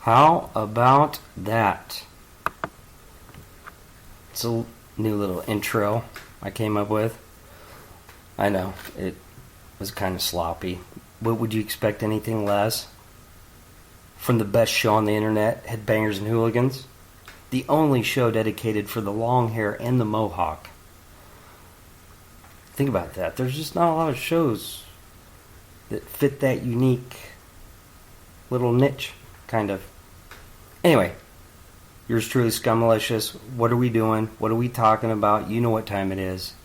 How about that? It's a new little intro I came up with. I know, it was kind of sloppy. What would you expect anything less? From the best show on the internet, Headbangers and Hooligans. The only show dedicated for the long hair and the mohawk. Think about that. There's just not a lot of shows that fit that unique little niche, kind of. Anyway, yours truly, Scummalicious. What are we doing? What are we talking about? You know what time it is.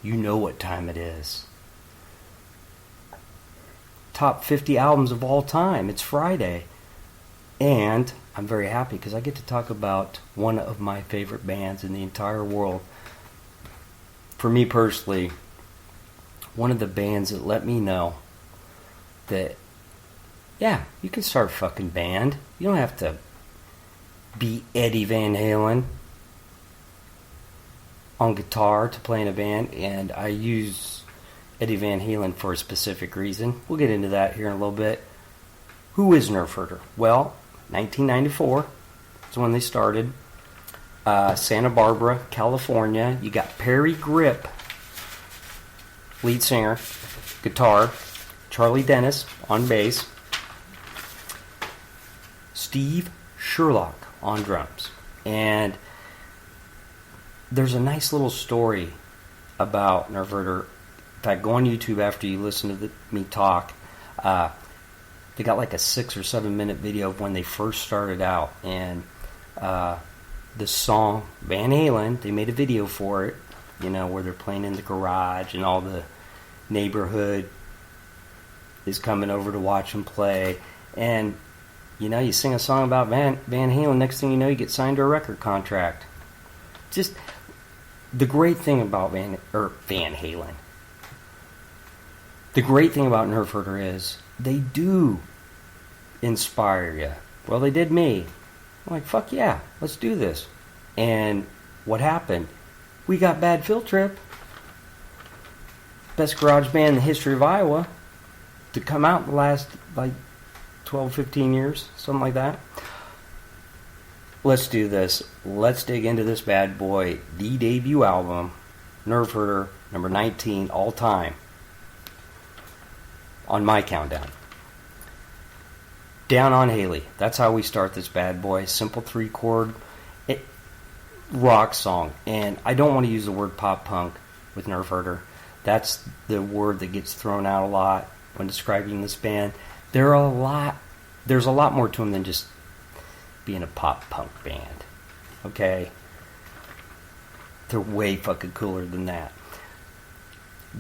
You know what time it is. Top 50 albums of all time. It's Friday. And I'm very happy because I get to talk about one of my favorite bands in the entire world. For me personally, one of the bands that let me know that, yeah, you can start a fucking band. You don't have to be Eddie Van Halen on guitar to play in a band. And I use Eddie Van Halen for a specific reason. We'll get into that here in a little bit. Who is Nerf Herder? Well, 1994 is when they started. Santa Barbara, California. You got Perry Grip, lead singer, guitar. Charlie Dennis on bass. Steve Sherlock on drums. And there's a nice little story about Nerf Herder. In fact, go on YouTube after you listen to me talk. They got like a 6 or 7 minute video of when they first started out. And the song Van Halen, they made a video for it, you know, where they're playing in the garage and all the neighborhood is coming over to watch them play. And, you know, you sing a song about Van Halen, next thing you know, you get signed to a record contract. Just the great thing about Van Halen. The great thing about Nerf Herder is they do inspire you. Well, they did me. I'm like, fuck yeah, let's do this. And what happened? We got Bad Field Trip, best garage band in the history of Iowa, to come out in the last, like, 12, 15 years, something like that. Let's do this. Let's dig into this bad boy. The debut album, Nerf Herder, number 19, all time, on my countdown. Down on Haley. That's how we start this bad boy. Simple 3-chord rock song. And I don't want to use the word pop punk with Nerf Herder. That's the word that gets thrown out a lot when describing this band. There's a lot more to them than just being a pop punk band. Okay? They're way fucking cooler than that.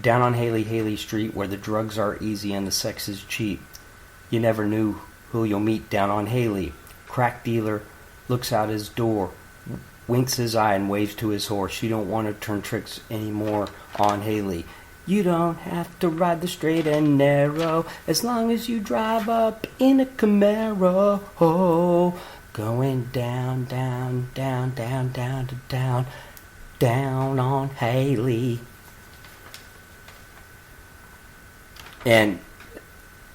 Down on Haley Street, where the drugs are easy and the sex is cheap. You never knew who you'll meet down on Haley. Crack dealer looks out his door, winks his eye and waves to his horse. You don't want to turn tricks anymore on Haley. You don't have to ride the straight and narrow as long as you drive up in a Camaro. Oh, going down, down, down, down, down to down, down on Haley. And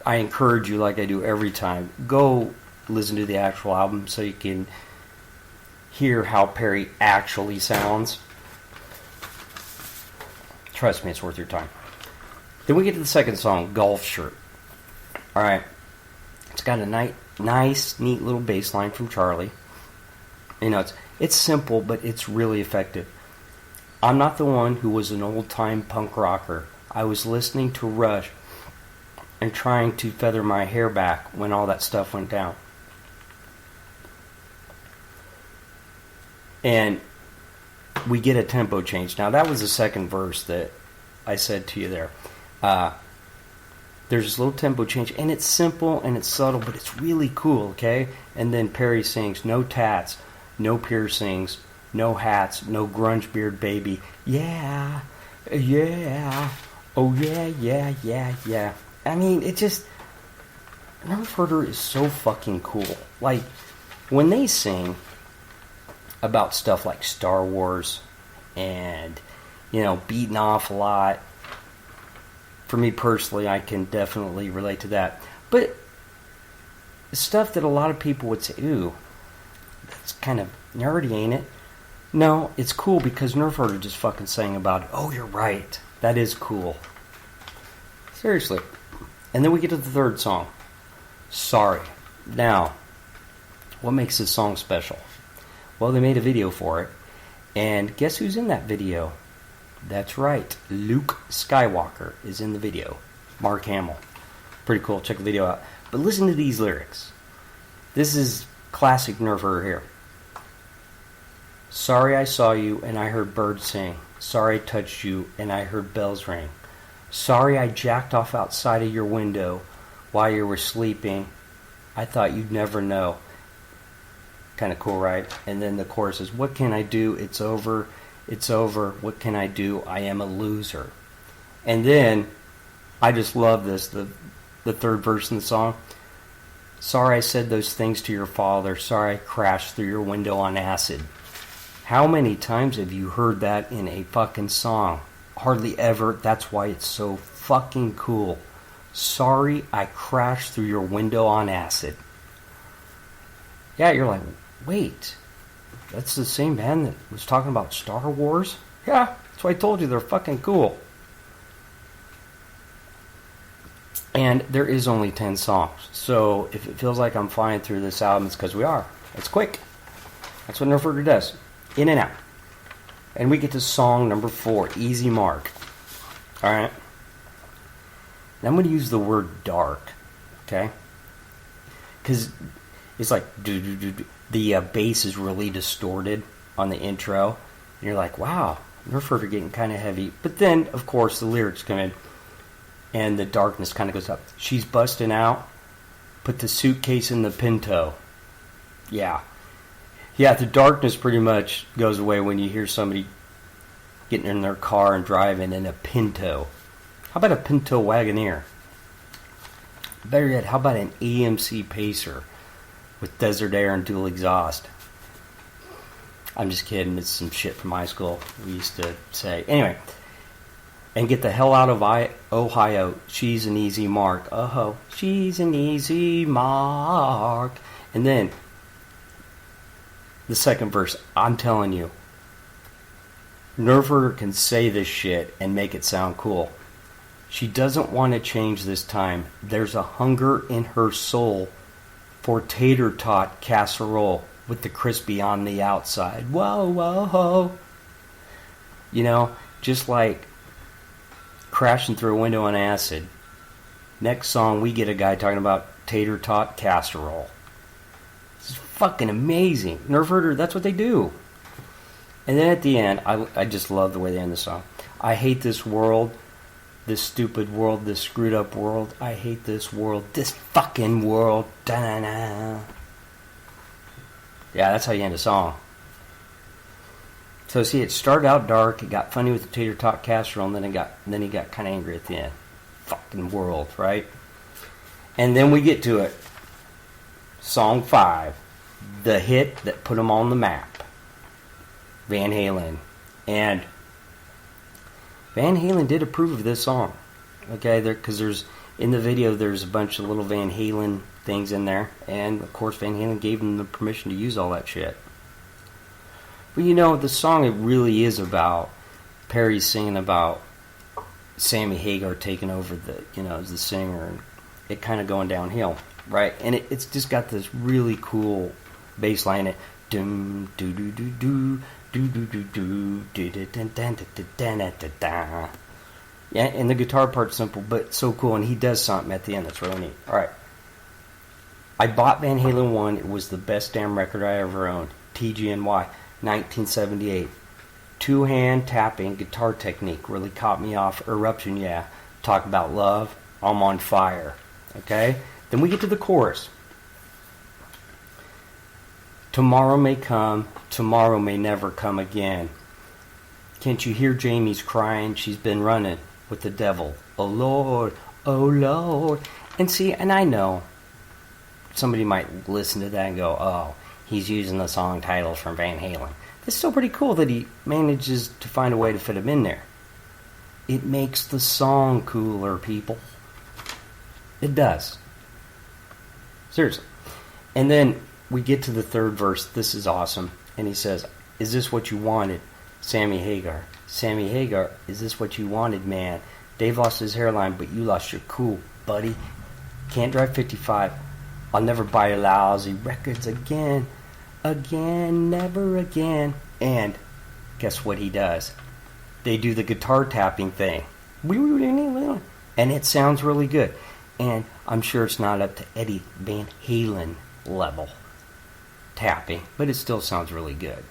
I encourage you, like I do every time, go listen to the actual album so you can hear how Perry actually sounds. Trust me, it's worth your time. Then we get to the second song, Golf Shirt. Alright. It's got a nice, neat little bass line from Charlie. You know, it's simple, but it's really effective. I'm not the one who was an old-time punk rocker. I was listening to Rush and trying to feather my hair back when all that stuff went down. And we get a tempo change. Now, that was the second verse that I said to you there. There's this little tempo change, and it's simple and it's subtle, but it's really cool, okay? And then Perry sings, no tats, no piercings, no hats, no grunge beard baby. Yeah, yeah, oh yeah, yeah, yeah, yeah. I mean, it just... Nerf Herder is so fucking cool. Like, when they sing about stuff like Star Wars and, you know, beating off a lot, for me personally, I can definitely relate to that. But stuff that a lot of people would say, ooh, that's kind of nerdy, ain't it? No, it's cool because Nerf Herder just fucking sang about it. Oh, you're right. That is cool. Seriously. And then we get to the third song. Sorry. Now, what makes this song special? Well, they made a video for it. And guess who's in that video? That's right. Luke Skywalker is in the video. Mark Hamill. Pretty cool. Check the video out. But listen to these lyrics. This is classic Nerf Herder here. Sorry I saw you and I heard birds sing. Sorry I touched you and I heard bells ring. Sorry I jacked off outside of your window while you were sleeping. I thought you'd never know. Kind of cool, right? And then the chorus is, what can I do? It's over. It's over. What can I do? I am a loser. And then, I just love this, the third verse in the song. Sorry I said those things to your father. Sorry I crashed through your window on acid. How many times have you heard that in a fucking song? Hardly ever. That's why it's so fucking cool. Sorry I crashed through your window on acid. Yeah, you're like, wait, that's the same band that was talking about Star Wars? Yeah, that's why I told you they're fucking cool. And there is only 10 songs. So if it feels like I'm flying through this album, it's because we are. It's quick. That's what Nerf Herder does. In and out. And we get to song number 4, Easy Mark. Alright. Now I'm going to use the word dark. Okay? Because it's like, the bass is really distorted on the intro. And you're like, wow, Nerf Herder getting kind of heavy. But then, of course, the lyrics come in. And the darkness kind of goes up. She's busting out. Put the suitcase in the Pinto. Yeah. Yeah, the darkness pretty much goes away when you hear somebody getting in their car and driving in a Pinto. How about a Pinto Wagoneer? Better yet, how about an AMC Pacer with desert air and dual exhaust? I'm just kidding. It's some shit from high school we used to say. Anyway. And get the hell out of Ohio. She's an easy mark. Oh, she's an easy mark. And then, the second verse, I'm telling you, Nerf Herder can say this shit and make it sound cool. She doesn't want to change this time. There's a hunger in her soul for tater tot casserole with the crispy on the outside. Whoa, whoa, ho. You know, just like crashing through a window on acid. Next song, we get a guy talking about tater tot casserole. This is fucking amazing. Nerf Herder, that's what they do. And then at the end, I just love the way they end the song. I hate this world, this stupid world, this screwed up world. I hate this world, this fucking world. Da-na-na. Yeah, that's how you end a song. So see, it started out dark, it got funny with the tater tot casserole, and then he got kind of angry at the end. Fucking world, right? And then we get to it. Song 5. The hit that put him on the map. Van Halen. And Van Halen did approve of this song. Okay, because there's, in the video, there's a bunch of little Van Halen things in there. And, of course, Van Halen gave him the permission to use all that shit. But you know, the song, it really is about, Perry's singing about Sammy Hagar taking over as the singer, and it kind of going downhill, right? And it's just got this really cool bass line. Dum do do do do do do do do do do. Yeah, and the guitar part's simple, but so cool, and he does something at the end that's really neat. All right. I bought Van Halen 1. It was the best damn record I ever owned. TGNY. 1978. Two-hand tapping guitar technique really caught me off. Eruption, yeah. Talk about love. I'm on fire. Okay? Then we get to the chorus. Tomorrow may come. Tomorrow may never come again. Can't you hear Jamie's crying? She's been running with the devil. Oh, Lord. Oh, Lord. And see, and I know somebody might listen to that and go, oh, he's using the song titles from Van Halen. It's still pretty cool that he manages to find a way to fit them in there. It makes the song cooler, people. It does. Seriously. And then we get to the third verse. This is awesome. And he says, "Is this what you wanted, Sammy Hagar? Sammy Hagar, is this what you wanted, man? Dave lost his hairline, but you lost your cool, buddy. Can't drive 55. I'll never buy your lousy records again. Again, never again." And guess what he does? They do the guitar tapping thing. And it sounds really good. And I'm sure it's not up to Eddie Van Halen level tapping, but it still sounds really good.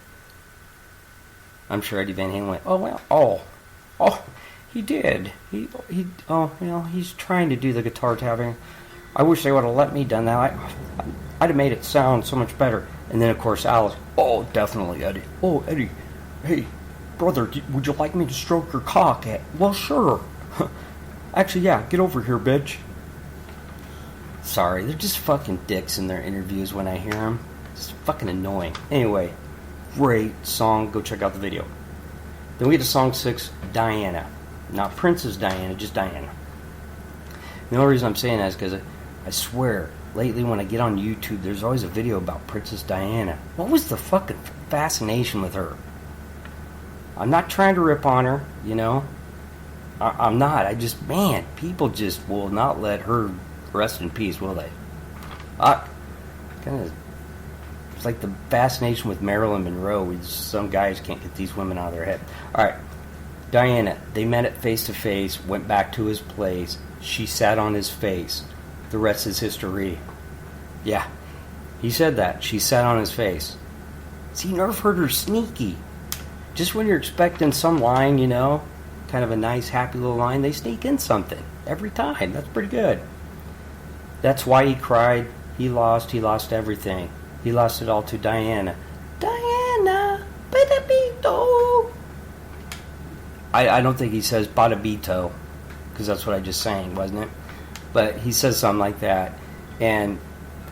I'm sure Eddie Van Halen went, "Oh, well, oh, he did. He's trying to do the guitar tapping. I wish they would have let me done that. I'd have made it sound so much better." And then, of course, Alice, "Oh, definitely, Eddie. Oh, Eddie, hey, brother, would you like me to stroke your cock?" "Well, sure. Actually, yeah, get over here, bitch." Sorry, they're just fucking dicks in their interviews when I hear them. It's fucking annoying. Anyway, great song. Go check out the video. Then we get to song 6, Diana. Not Princess Diana, just Diana. The only reason I'm saying that is because I swear, lately when I get on YouTube, there's always a video about Princess Diana. What was the fucking fascination with her? I'm not trying to rip on her, you know. I'm not. I just, man, people just will not let her rest in peace, will they? It's like the fascination with Marilyn Monroe. Some guys can't get these women out of their head. All right, Diana. They met at face to face. Went back to his place. She sat on his face. The rest is history. Yeah, he said that. She sat on his face. See, Nerf Herder's sneaky. Just when you're expecting some line, you know, kind of a nice, happy little line, they sneak in something every time. That's pretty good. That's why he cried. He lost everything. He lost it all to Diana. Diana, badabito. I don't think he says badabito, because that's what I just sang, wasn't it? But he says something like that. And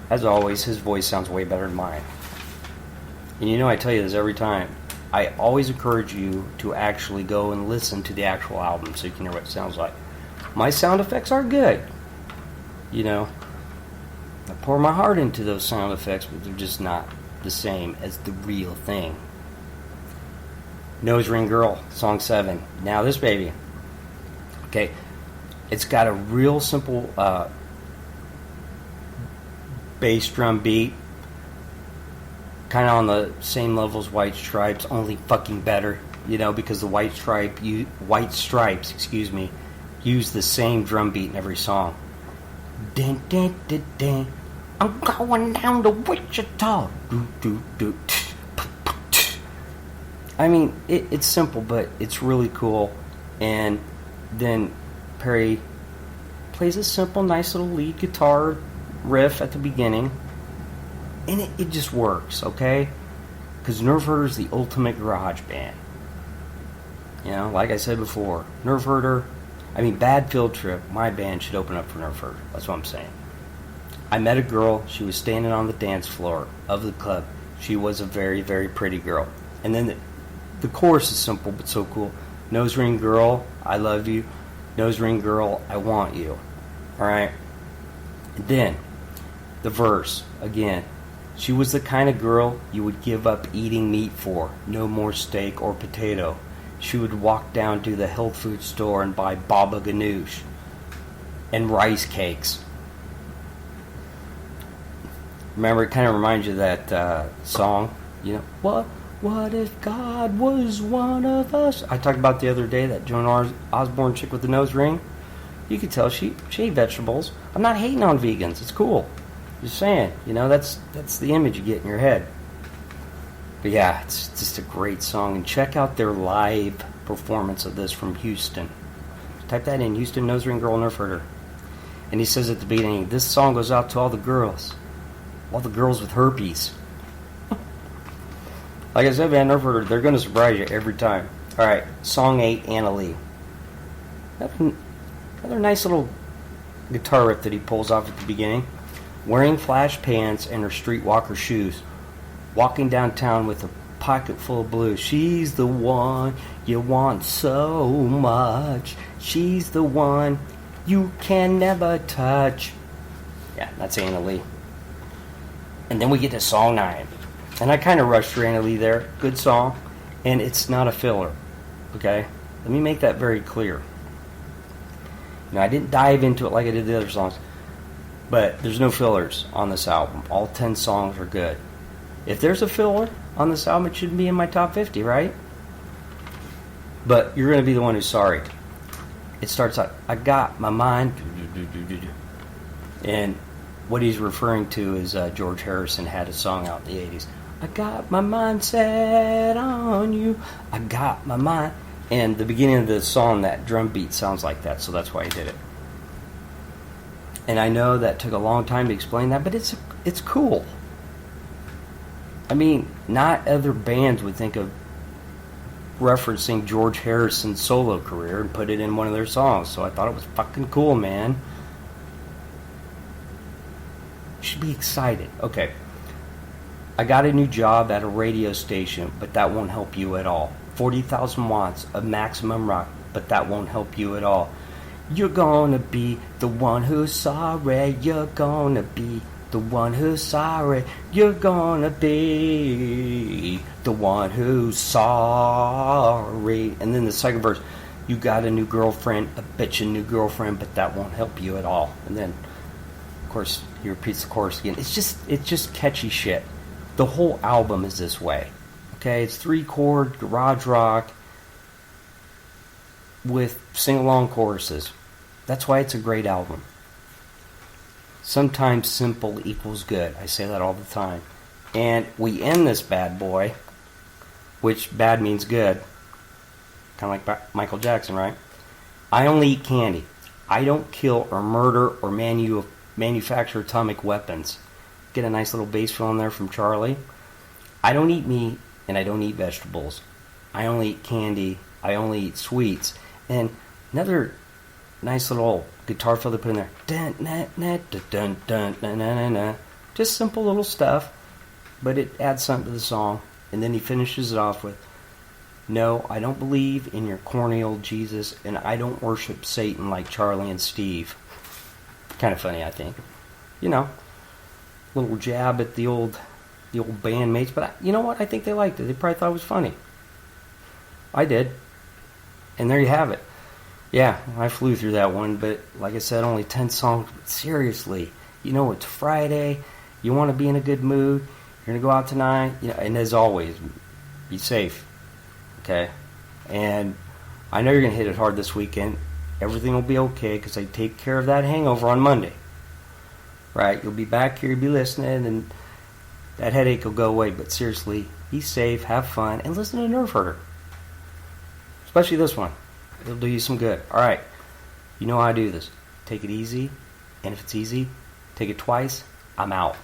as always, his voice sounds way better than mine. And you know I tell you this every time. I always encourage you to actually go and listen to the actual album so you can hear what it sounds like. My sound effects are good. You know, I pour my heart into those sound effects, but they're just not the same as the real thing. Nose Ring Girl, song 7. Now this baby. Okay, it's got a real simple bass drum beat. Kind of on the same level as White Stripes, only fucking better. You know, because the White Stripes, use the same drum beat in every song. Din, din, din, din. I'm going down to Wichita. Do, do, do. I mean, it's simple, but it's really cool. And then Perry plays a simple, nice little lead guitar riff at the beginning. And it just works, okay? Because Nerf Herder is the ultimate garage band. You know, like I said before, Nerf Herder, Bad Field Trip, my band should open up for Nerf Herder. That's what I'm saying. I met a girl, she was standing on the dance floor of the club. She was a very, very pretty girl. And then the chorus is simple but so cool. Nose ring girl, I love you. Nose ring girl, I want you. Alright? Then, the verse, again. She was the kind of girl you would give up eating meat for. No more steak or potato. She would walk down to the health food store and buy baba ganoush and rice cakes. Remember, it kind of reminds you of that song, you know, what if God was one of us? I talked about the other day that Joan Osborne chick with the nose ring. You could tell she ate vegetables. I'm not hating on vegans. It's cool. Just saying, you know, that's the image you get in your head. But yeah, it's just a great song. And check out their live performance of this from Houston. Type that in, Houston Nose Ring Girl Nerf Herder. And he says at the beginning, this song goes out to all the girls with herpes. Like I said, man, Nerf Herder, they're going to surprise you every time. Alright, song 8, Anna Lee. Another nice little guitar riff that he pulls off at the beginning. Wearing flash pants and her streetwalker shoes. Walking downtown with a pocket full of blues. She's the one you want so much. She's the one you can never touch. Yeah, that's Anna Lee. And then we get to song 9. And I kind of rushed randomly there. Good song. And it's not a filler. Okay? Let me make that very clear. Now, I didn't dive into it like I did the other songs. But there's no fillers on this album. All 10 songs are good. If there's a filler on this album, it shouldn't be in my top 50, right? But you're going to be the one who's sorry. It starts out, I got my mind. And what he's referring to is George Harrison had a song out in the 80s. I got my mind set on you. I got my mind. And the beginning of the song, that drum beat sounds like that, so that's why he did it. And I know that took a long time to explain that, but it's cool. I mean, not other bands would think of referencing George Harrison's solo career and put it in one of their songs, so I thought it was fucking cool, man. You should be excited. Okay. I got a new job at a radio station, but that won't help you at all. 40,000 watts of maximum rock, but that won't help you at all. You're gonna be the one who's sorry. You're gonna be the one who's sorry. You're gonna be the one who's sorry. And then the second verse, you got a new girlfriend, a bitchin' new girlfriend, but that won't help you at all. And then, of course, he repeats the chorus again. It's just catchy shit. The whole album is this way. Okay, it's 3-chord garage rock with sing-along choruses. That's why it's a great album. Sometimes simple equals good. I say that all the time. And we end this bad boy, which bad means good. Kind of like Michael Jackson, right? I only eat candy. I don't kill or murder or manufacture atomic weapons. Get a nice little bass fill in there from Charlie. I don't eat meat and I don't eat vegetables. I only eat candy. I only eat sweets. And another nice little guitar fill to put in there. Dun, dun, dun, dun, dun, dun, dun, dun. Just simple little stuff, but it adds something to the song. And then he finishes it off with, no, I don't believe in your corny old Jesus, and I don't worship Satan like Charlie and Steve. Kind of funny, I think. You know, little jab at the old bandmates, but you know what? I think they liked it. They probably thought it was funny. I did. And there you have it. Yeah, I flew through that one, but like I said, only 10 songs. But seriously, you know, it's Friday. You want to be in a good mood. You're going to go out tonight. You know, and as always, be safe. Okay? And I know you're going to hit it hard this weekend. Everything will be okay because I take care of that hangover on Monday. Right? You'll be back here, you'll be listening, and that headache will go away. But seriously, be safe, have fun, and listen to Nerf Herder. Especially this one. It'll do you some good. Alright. You know how I do this. Take it easy. And if it's easy, take it twice. I'm out.